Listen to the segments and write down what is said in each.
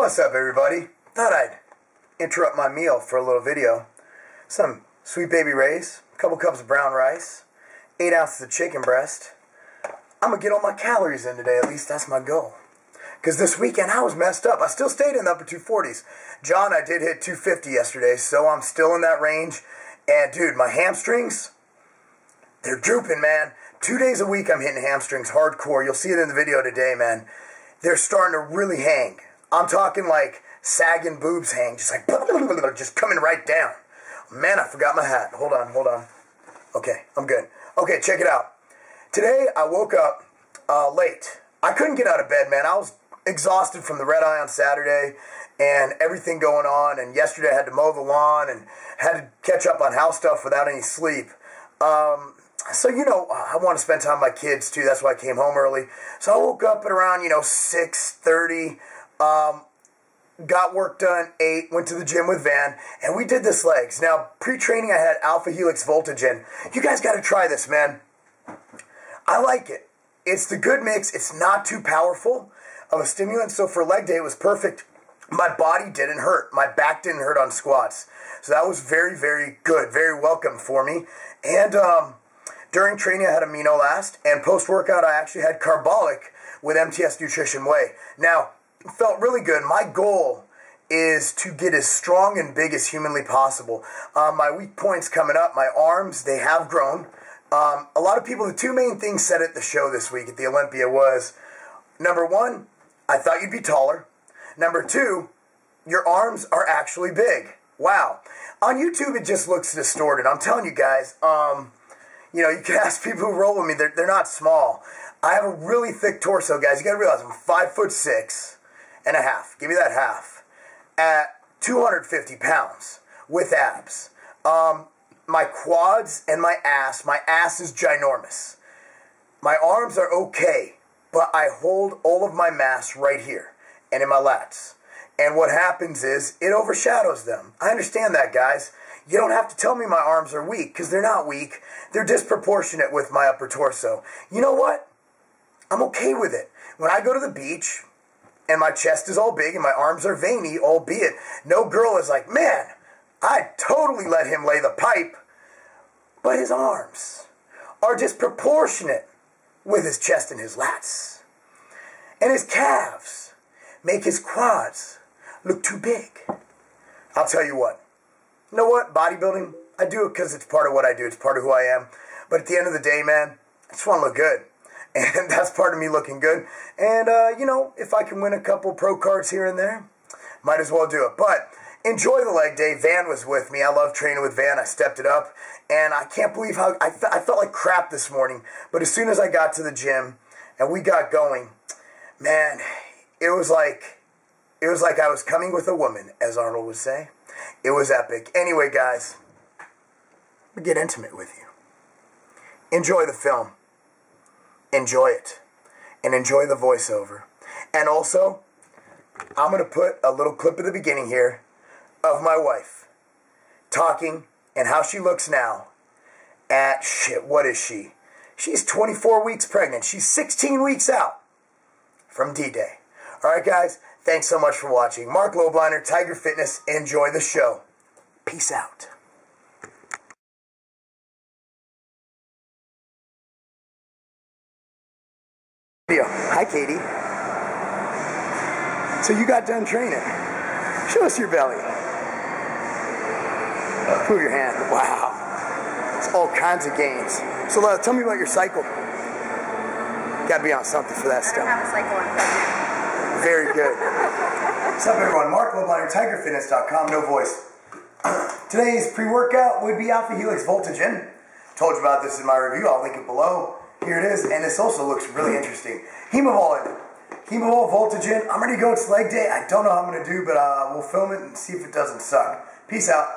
What's up, everybody? Thought I'd interrupt my meal for a little video. Some sweet baby rays, a couple cups of brown rice, 8 ounces of chicken breast. I'm gonna get all my calories in today, at least that's my goal. Because this weekend I was messed up. I still stayed in the upper 240s. John, I did hit 250 yesterday, so I'm still in that range. And dude, my hamstrings, they're drooping, man. 2 days a week I'm hitting hamstrings hardcore. You'll see it in the video today, man. They're starting to really hang. I'm talking like sagging boobs hang, just like just coming right down. Man, I forgot my hat. Hold on. Okay, I'm good. Okay, check it out. Today I woke up late. I couldn't get out of bed, man. I was exhausted from the red eye on Saturday and everything going on. And yesterday I had to mow the lawn and had to catch up on house stuff without any sleep. So, you know, I want to spend time with my kids, too. That's why I came home early. So I woke up at around, 6:30, got work done, 8, went to the gym with Van, and we did this legs. Now, pre-training, I had Alpha Helix Voltagen. You guys got to try this, man. I like it. It's the good mix. It's not too powerful of a stimulant, so for leg day, it was perfect. My body didn't hurt. My back didn't hurt on squats. So that was very, very good, very welcome for me. And, during training, I had amino last, and post-workout, I actually had carbolic with MTS Nutrition Whey. Now, it felt really good. My goal is to get as strong and big as humanly possible. My weak points coming up, my arms, they have grown. A lot of people, the two main things said at the show this week at the Olympia was, number one, I thought you'd be taller. Number two, your arms are actually big. Wow. On YouTube, it just looks distorted. I'm telling you guys, you can ask people who roll with me, they're not small. I have a really thick torso, guys. You gotta realize I'm 5'6" and a half. Give me that half. At 250 pounds with abs. My quads and my ass is ginormous. My arms are okay, but I hold all of my mass right here and in my lats. And what happens is it overshadows them. I understand that, guys. You don't have to tell me my arms are weak, because they're not weak. They're disproportionate with my upper torso. You know what? I'm okay with it. When I go to the beach, and my chest is all big, and my arms are veiny, albeit no girl is like, man, I'd totally let him lay the pipe. But his arms are disproportionate with his chest and his lats. And his calves make his quads look too big. I'll tell you what. You know what? Bodybuilding, I do it because it's part of what I do. It's part of who I am. But at the end of the day, man, I just want to look good. And that's part of me looking good. And, if I can win a couple pro cards here and there, might as well do it. But enjoy the leg day. Van was with me. I love training with Van. I stepped it up. And I can't believe how I felt like crap this morning. But as soon as I got to the gym and we got going, man, it was like I was coming with a woman, as Arnold would say. It was epic. Anyway, guys, we get intimate with you. Enjoy the film. Enjoy it. And enjoy the voiceover. And also, I'm going to put a little clip at the beginning here of my wife talking and how she looks now at, what is she? She's 24 weeks pregnant. She's 16 weeks out from D-Day. All right, guys. Thanks so much for watching. Marc Lobliner, Tiger Fitness. Enjoy the show. Peace out. Hi, Katie. So you got done training. Show us your belly. Move your hand. Wow. It's all kinds of gains. So tell me about your cycle. Got to be on something for that stuff. I don't have a cycle on pregnant. Very good. What's up, everyone? Marc Lobliner, TigerFitness.com, no voice. Today's pre-workout would be Alpha Helix Voltagen. Told you about this in my review. I'll link it below. Here it is, and this also looks really interesting. Hemavol Voltagen. I'm ready to go. It's leg day. I don't know how I'm going to do, but we'll film it and see if it doesn't suck. Peace out.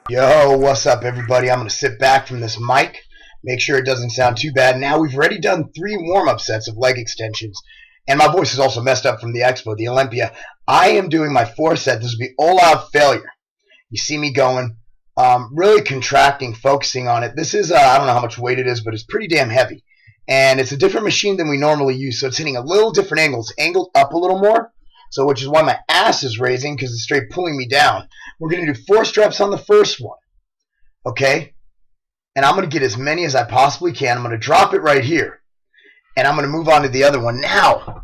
Yo, what's up, everybody? I'm going to sit back from this mic, make sure it doesn't sound too bad. Now, we've already done 3 warm-up sets of leg extensions. And my voice is also messed up from the expo, the Olympia. I am doing my 4th set. This will be all-out failure. You see me going, really contracting, focusing on it. This is, I don't know how much weight it is, but it's pretty damn heavy. And it's a different machine than we normally use, so it's hitting a little different angles. Angled up a little more, So which is why my ass is raising, because it's straight pulling me down. We're going to do 4 reps on the first one. Okay? And I'm going to get as many as I possibly can. I'm going to drop it right here. And I'm going to move on to the other one. Now,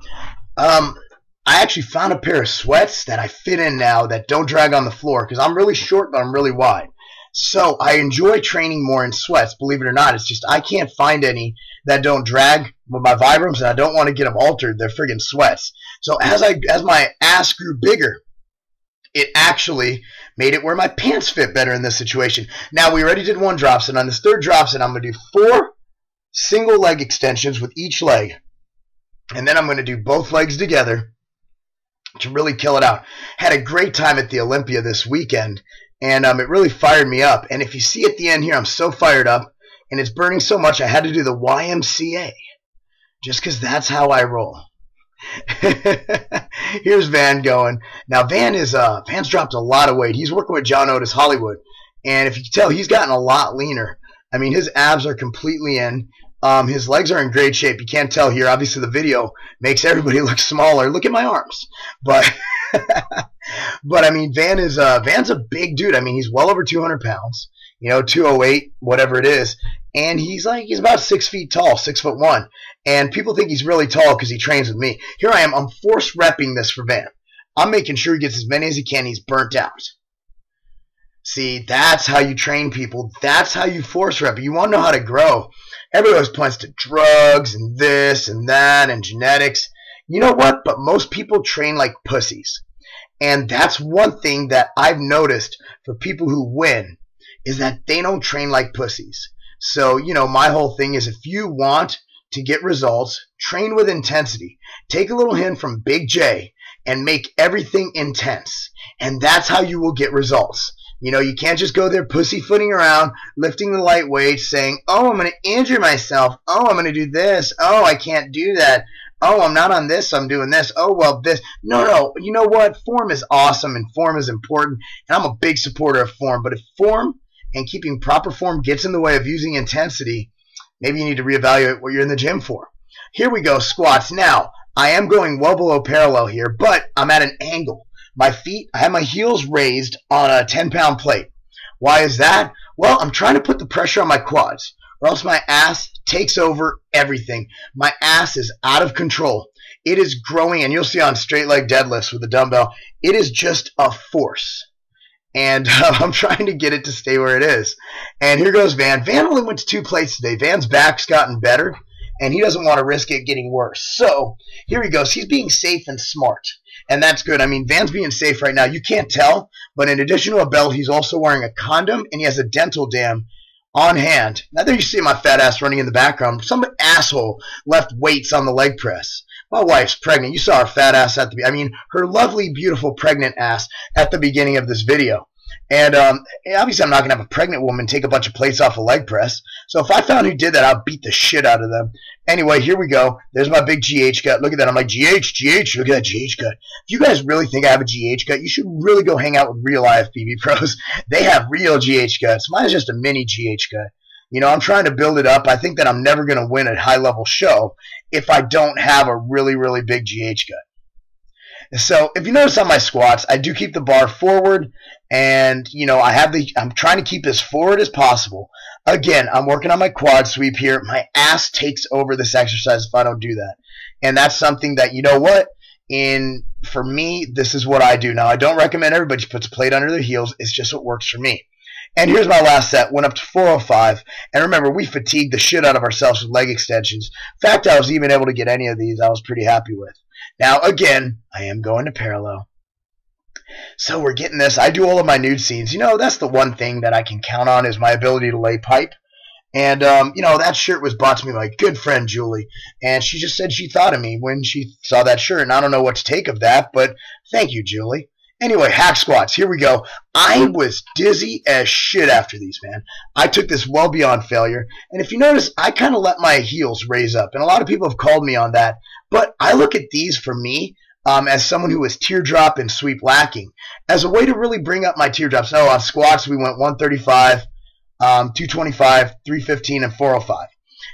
I actually found a pair of sweats that I fit in now that don't drag on the floor, because I'm really short, but I'm really wide. So I enjoy training more in sweats, believe it or not. It's just I can't find any that don't drag with my Vibrams, and I don't want to get them altered. They're friggin' sweats. So as my ass grew bigger, it actually made it where my pants fit better in this situation. Now, we already did 1 drop set. On this 3rd drop set, I'm going to do 4 single leg extensions with each leg. And then I'm going to do both legs together to really kill it out. Had a great time at the Olympia this weekend, and it really fired me up. And if you see at the end here, I'm so fired up, and it's burning so much, I had to do the YMCA, just because that's how I roll. Here's Van going. Now, Van's dropped a lot of weight. He's working with John Otis Hollywood, and if you can tell, he's gotten a lot leaner. I mean, his abs are completely in. His legs are in great shape. You can't tell here. Obviously, the video makes everybody look smaller. Look at my arms. But, but I mean, Van's a big dude. I mean, he's well over 200 pounds. You know, 208, whatever it is. And he's about 6 feet tall, 6'1". And people think he's really tall because he trains with me. Here I am. I'm force repping this for Van. I'm making sure he gets as many as he can. He's burnt out. See, that's how you train people. That's how you force rep. You want to know how to grow. Everybody always points to drugs and this and that and genetics. You know what? But most people train like pussies. And that's one thing that I've noticed for people who win is that they don't train like pussies. So, you know, my whole thing is if you want to get results, train with intensity. Take a little hint from Big J and make everything intense. And that's how you will get results. You know, you can't just go there pussyfooting around, lifting the light weights, saying, oh, I'm going to injure myself. Oh, I'm going to do this. Oh, I can't do that. Oh, I'm not on this, so I'm doing this. Oh, well, this. No. You know what? Form is awesome, and form is important. And I'm a big supporter of form. But if form and keeping proper form gets in the way of using intensity, maybe you need to reevaluate what you're in the gym for. Here we go, squats. Now, I am going well below parallel here, but I'm at an angle. My feet, I have my heels raised on a 10-pound plate. Why is that? Well, I'm trying to put the pressure on my quads, or else my ass takes over everything. My ass is out of control. It is growing, and you'll see on straight leg deadlifts with the dumbbell, it is just a force. And I'm trying to get it to stay where it is. And here goes Van. Van only went to 2 plates today. Van's back's gotten better, and he doesn't want to risk it getting worse. So here he goes. He's being safe and smart. And that's good. I mean, Van's being safe right now. You can't tell, but in addition to a belt, he's also wearing a condom, and he has a dental dam on hand. Now, there you see my fat ass running in the background. Some asshole left weights on the leg press. My wife's pregnant. You saw her fat ass at the I mean, her lovely, beautiful, pregnant ass at the beginning of this video. And obviously, I'm not going to have a pregnant woman take a bunch of plates off a leg press. So if I found who did that, I'll beat the shit out of them. Anyway, here we go. There's my big GH gut. Look at that. I'm like, GH, look at that GH gut. If you guys really think I have a GH gut, you should really go hang out with real IFBB pros. They have real GH guts. Mine's just a mini GH gut. You know, I'm trying to build it up. I think that I'm never going to win a high-level show if I don't have a really, really big GH gut. So if you notice on my squats, I do keep the bar forward, and you know I'm trying to keep as forward as possible. Again, I'm working on my quad sweep here. My ass takes over this exercise if I don't do that, and that's something that you know what. For me, this is what I do. Now I don't recommend everybody puts a plate under their heels. It's just what works for me. And here's my last set. Went up to 405. And remember, we fatigued the shit out of ourselves with leg extensions. In fact, I was even able to get any of these I was pretty happy with. Now, again, I am going to parallel. So we're getting this. I do all of my nude scenes. You know, that's the one thing that I can count on is my ability to lay pipe. And, you know, that shirt was bought to me by my good friend Julie. And she just said she thought of me when she saw that shirt. And I don't know what to take of that, but thank you, Julie. Anyway, hack squats. Here we go. I was dizzy as shit after these, man. I took this well beyond failure. And if you notice, I kind of let my heels raise up. And a lot of people have called me on that. But I look at these for me as someone who was teardrop and sweep lacking as a way to really bring up my teardrops. So on squats, we went 135, 225, 315, and 405.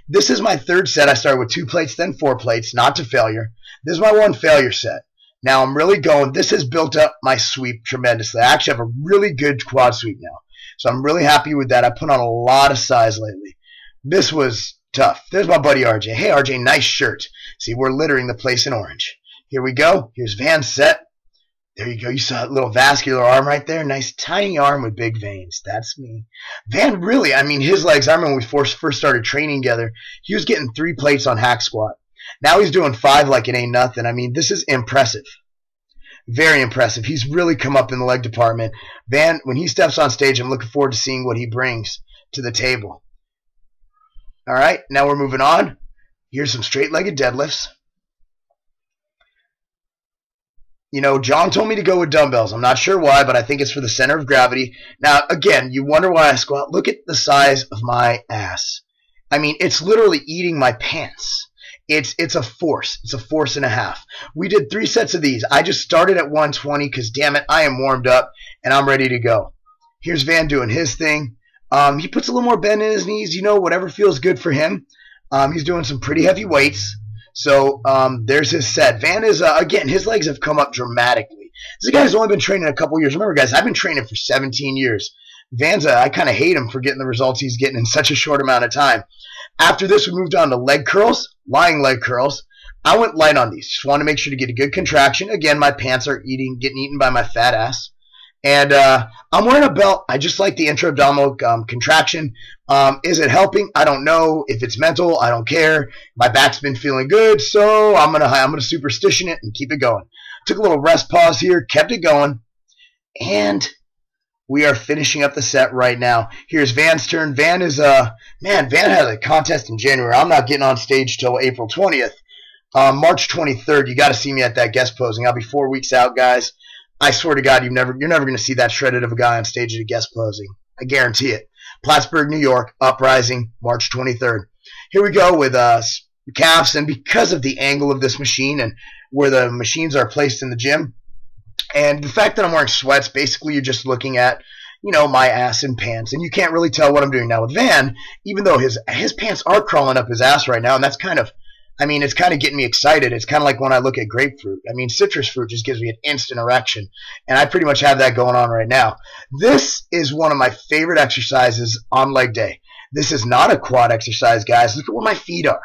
This is my 3rd set. I started with 2 plates, then 4 plates, not to failure. This is my 1 failure set. Now I'm really going. This has built up my sweep tremendously. I actually have a really good quad sweep now. So I'm really happy with that. I put on a lot of size lately. This was tough. There's my buddy RJ. Hey, RJ, nice shirt. See, we're littering the place in orange. Here we go. Here's Van's set. There you go. You saw a little vascular arm right there. Nice tiny arm with big veins. That's me. Van really, I mean, his legs, I remember when we first started training together, he was getting 3 plates on hack squat. Now he's doing 5 like it ain't nothing. I mean, this is impressive. Very impressive. He's really come up in the leg department. Van, when he steps on stage, I'm looking forward to seeing what he brings to the table. All right, now we're moving on. Here's some straight-legged deadlifts. You know, John told me to go with dumbbells. I'm not sure why, but I think it's for the center of gravity. Now, again, you wonder why I squat. Look at the size of my ass. I mean, it's literally eating my pants. It's a force. It's a force and a half. We did 3 sets of these. I just started at 120 because, damn it, I am warmed up and I'm ready to go. Here's Van doing his thing. He puts a little more bend in his knees, you know, whatever feels good for him. He's doing some pretty heavy weights. So there's his set. Van is, again, his legs have come up dramatically. This guy has only been training a couple years. Remember, guys, I've been training for 17 years. Van's, I kind of hate him for getting the results he's getting in such a short amount of time. After this, we moved on to leg curls, lying leg curls. I went light on these. Just wanted to make sure to get a good contraction. Again, my pants are getting eaten by my fat ass. And I'm wearing a belt. I just like the intra-abdominal contraction. Is it helping? I don't know. If it's mental, I don't care. My back's been feeling good, so I'm gonna superstition it and keep it going. Took a little rest pause here, kept it going, and we are finishing up the set right now. Here's Van's turn. Van is Van had a contest in January. I'm not getting on stage till April 20th. March 23rd, you got to see me at that guest posing. I'll be 4 weeks out, guys. I swear to God, you're never going to see that shredded of a guy on stage at a guest posing. I guarantee it. Plattsburgh, New York, Uprising, March 23rd. Here we go with calves, and because of the angle of this machine and where the machines are placed in the gym, and the fact that I'm wearing sweats, basically you're just looking at, you know, my ass and pants, and you can't really tell what I'm doing now with Van, even though his pants are crawling up his ass right now, and that's kind of, I mean, it's kind of getting me excited. It's kind of like when I look at grapefruit. I mean, citrus fruit just gives me an instant erection, and I pretty much have that going on right now. This is one of my favorite exercises on leg day. This is not a quad exercise, guys. Look at where my feet are.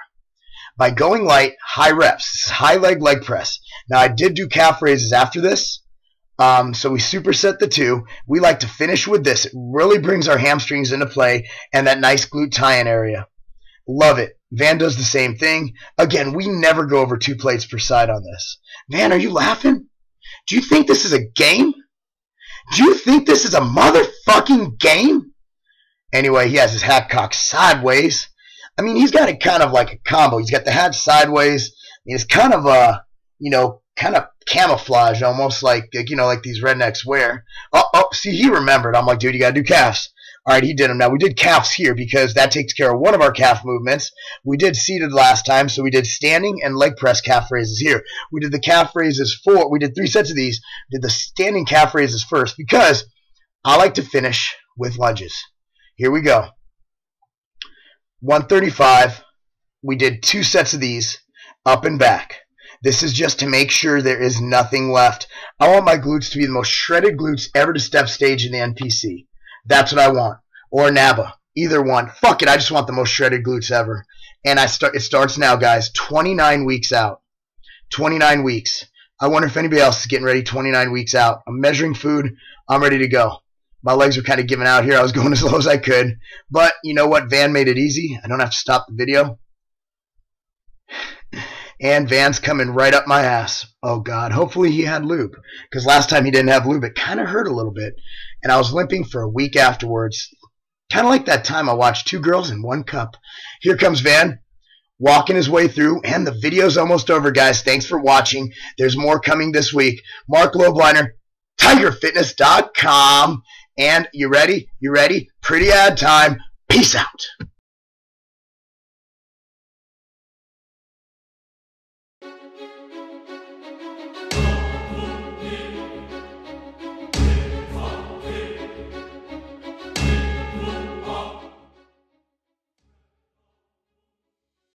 By going light, high reps. This is high leg press. Now, I did do calf raises after this, so we superset the 2. We like to finish with this. It really brings our hamstrings into play and that nice glute tie-in area. Love it. Van does the same thing. Again, we never go over 2 plates per side on this. Van, are you laughing? Do you think this is a game? Do you think this is a motherfucking game? Anyway, he has his hat cocked sideways. I mean, he's got it kind of like a combo. He's got the hat sideways. It's kind of you know, kind of camouflage, almost like, you know, like these rednecks wear. Oh, see, he remembered. I'm like, dude, you got to do calves. All right, he did them. Now, we did calves here because that takes care of one of our calf movements. We did seated last time, so we did standing and leg press calf raises here. We did the calf raises we did 3 sets of these. Did the standing calf raises first because I like to finish with lunges. Here we go. 135. We did 2 sets of these up and back. This is just to make sure there is nothing left. I want my glutes to be the most shredded glutes ever to step stage in the NPC. That's what I want. Or NABA. Either one. Fuck it. I just want the most shredded glutes ever. And it starts now, guys. 29 weeks out. 29 weeks. I wonder if anybody else is getting ready 29 weeks out. I'm measuring food. I'm ready to go. My legs are kind of giving out here. I was going as low as I could. But you know what? Van made it easy. I don't have to stop the video. And Van's coming right up my ass. Oh, God. Hopefully he had lube. Because last time he didn't have lube, it kind of hurt a little bit. And I was limping for a week afterwards. Kind of like that time I watched 2 girls in 1 cup. Here comes Van, walking his way through. And the video's almost over, guys. Thanks for watching. There's more coming this week. Marc Lobliner, TigerFitness.com. And you ready? You ready? Pretty ad time. Peace out.